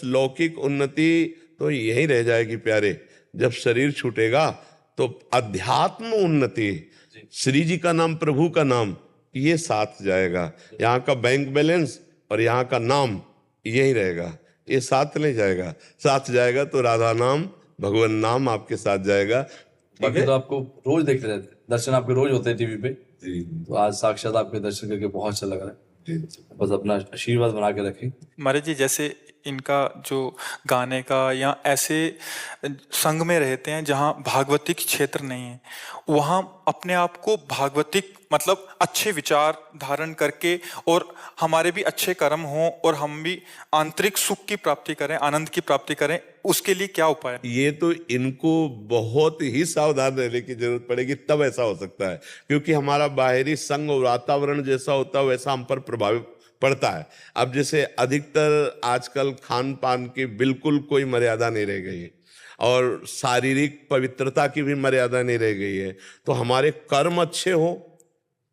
लौकिक उन्नति तो यही रह जाएगी प्यारे। जब शरीर छूटेगा तो अध्यात्म उन्नति, श्री जी का नाम, प्रभु का नाम, ये साथ जाएगा। यहाँ का बैंक बैलेंस और यहाँ का नाम यही रहेगा, ये साथ नहीं जाएगा। साथ जाएगा तो राधा नाम, भगवान नाम आपके साथ जाएगा। बाकी तो आपको रोज देखते रहते, दर्शन आपके रोज होते हैं टीवी पे, तो आज साक्षात आपके दर्शन करके बहुत अच्छा लग रहा है। बस अपना आशीर्वाद बना के रखें। महाराज जी, जैसे इनका जो गाने का या ऐसे संघ में रहते हैं जहाँ भागवतिक क्षेत्र नहीं है, वहाँ अपने आप को भागवतिक मतलब अच्छे विचार धारण करके और हमारे भी अच्छे कर्म हों और हम भी आंतरिक सुख की प्राप्ति करें, आनंद की प्राप्ति करें, उसके लिए क्या उपाय है? ये तो इनको बहुत ही सावधान रहने की जरूरत पड़ेगी, तब ऐसा हो सकता है। क्योंकि हमारा बाहरी संग और वातावरण जैसा होता है वैसा हम पर प्रभाव पड़ता है। अब जैसे अधिकतर आजकल खान पान की बिल्कुल कोई मर्यादा नहीं रह गई है और शारीरिक पवित्रता की भी मर्यादा नहीं रह गई है। तो हमारे कर्म अच्छे हो,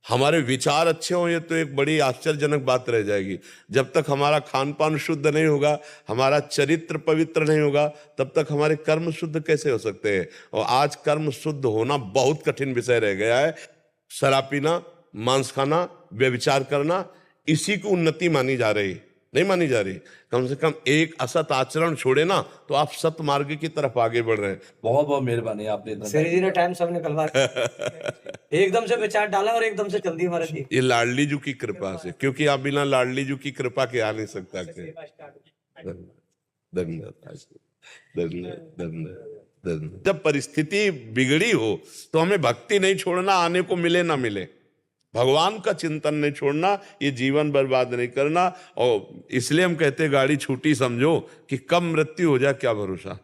हमारे विचार अच्छे हों, ये तो एक बड़ी आश्चर्यजनक बात रह जाएगी। जब तक हमारा खान पान शुद्ध नहीं होगा, हमारा चरित्र पवित्र नहीं होगा, तब तक हमारे कर्म शुद्ध कैसे हो सकते हैं? और आज कर्म शुद्ध होना बहुत कठिन विषय रह गया है। शराब पीना, मांस खाना, व्यभिचार करना, इसी की उन्नति मानी जा रही, नहीं मानी जा रही। कम से कम एक असत आचरण छोड़े ना तो आप सत मार्ग की तरफ आगे बढ़ रहे हैं। बहुत बहुत मेहरबानी आपने सर जी ने टाइम सब निकलवा एकदम से विचार डाला और एकदम से चल दी महाराज जी। ये लाडली जी की कृपा से, क्योंकि आप बिना लाडली जी की कृपा के आ नहीं सकता। जब परिस्थिति बिगड़ी हो तो हमें भक्ति नहीं छोड़ना, आने को मिले ना मिले। भगवान का चिंतन नहीं छोड़ना, ये जीवन बर्बाद नहीं करना। और इसलिए हम कहते गाड़ी छूटी समझो कि कब मृत्यु हो जाए क्या भरोसा।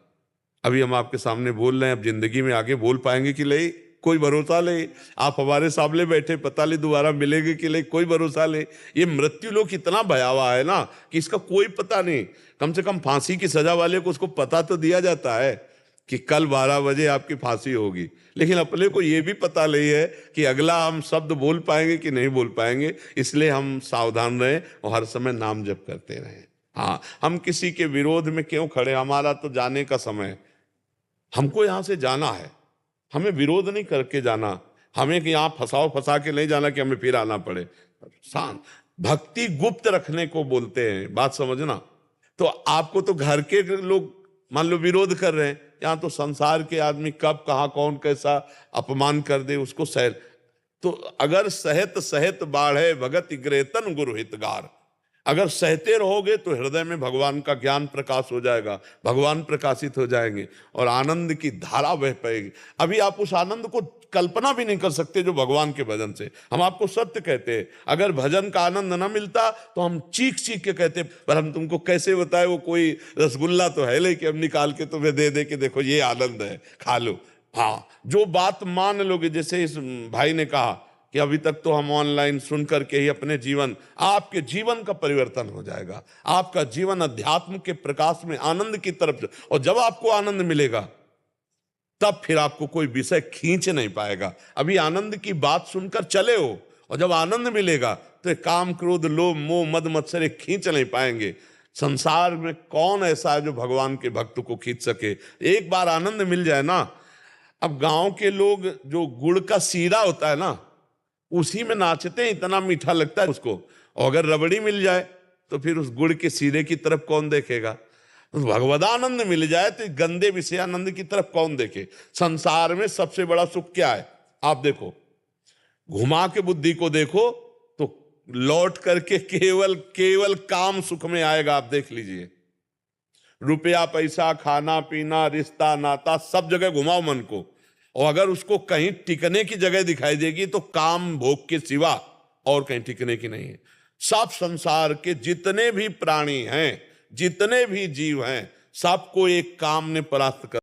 अभी हम आपके सामने बोल रहे हैं, अब जिंदगी में आगे बोल पाएंगे कि नहीं, कोई भरोसा नहीं। आप हमारे सामने बैठे, पता नहीं दोबारा मिलेंगे कि नहीं, कोई भरोसा नहीं। ये मृत्यु लोग इतना भयावह है ना कि इसका कोई पता नहीं। कम से कम फांसी की सजा वाले को उसको पता तो दिया जाता है कि कल 12 बजे आपकी फांसी होगी, लेकिन अपने को ये भी पता नहीं है कि अगला हम शब्द बोल पाएंगे कि नहीं बोल पाएंगे। इसलिए हम सावधान रहें और हर समय नाम जप करते रहें। हाँ, हम किसी के विरोध में क्यों खड़े? हमारा तो जाने का समय है, हमको यहाँ से जाना है, हमें विरोध नहीं करके जाना, हमें कि यहाँ फंसा के नहीं जाना कि हमें फिर आना पड़े। शांत भक्ति गुप्त रखने को बोलते हैं, बात समझना। तो आपको तो घर के लोग मान लो विरोध कर रहे हैं, यहाँ तो संसार के आदमी कब कहाँ कौन कैसा अपमान कर दे उसको सह। तो अगर सहत सहत बाढ़े भगत ग्रेतन गुरु हितगार, अगर सहते रहोगे तो हृदय में भगवान का ज्ञान प्रकाश हो जाएगा, भगवान प्रकाशित हो जाएंगे और आनंद की धारा बह पाएगी। अभी आप उस आनंद को कल्पना भी नहीं कर सकते जो भगवान के भजन से। हम आपको सत्य कहते हैं, अगर भजन का आनंद ना मिलता तो हम चीख चीख के कहते, पर हम तुमको कैसे बताए, वो कोई रसगुल्ला तो है नहीं कि हम निकाल के तुम्हें दे दे कि देखो ये आनंद है, खा लो। हाँ, जो बात मान लोगे, जैसे इस भाई ने कहा कि अभी तक तो हम ऑनलाइन सुन करके ही अपने जीवन, आपके जीवन का परिवर्तन हो जाएगा। आपका जीवन अध्यात्म के प्रकाश में आनंद की तरफ, और जब आपको आनंद मिलेगा तब फिर आपको कोई विषय खींच नहीं पाएगा। अभी आनंद की बात सुनकर चले हो, और जब आनंद मिलेगा तो काम क्रोध लोभ मोह मद मत्सर खींच नहीं पाएंगे। संसार में कौन ऐसा है जो भगवान के भक्त को खींच सके? एक बार आनंद मिल जाए ना। अब गांव के लोग जो गुड़ का सीरा होता है ना, उसी में नाचते हैं, इतना मीठा लगता है उसको। और अगर रबड़ी मिल जाए तो फिर उस गुड़ के सीरे की तरफ कौन देखेगा? भगवदानंद मिल जाए तो गंदे विषयानंद की तरफ कौन देखे? संसार में सबसे बड़ा सुख क्या है? आप देखो, घुमा के बुद्धि को देखो तो लौट करके केवल केवल काम सुख में आएगा। आप देख लीजिए, रुपया पैसा खाना पीना रिश्ता नाता सब जगह घुमाओ मन को, और अगर उसको कहीं टिकने की जगह दिखाई देगी तो काम भोग के सिवा और कहीं टिकने की नहीं है। सब संसार के जितने भी प्राणी हैं, जितने भी जीव हैं, सबको एक काम ने परास्त कर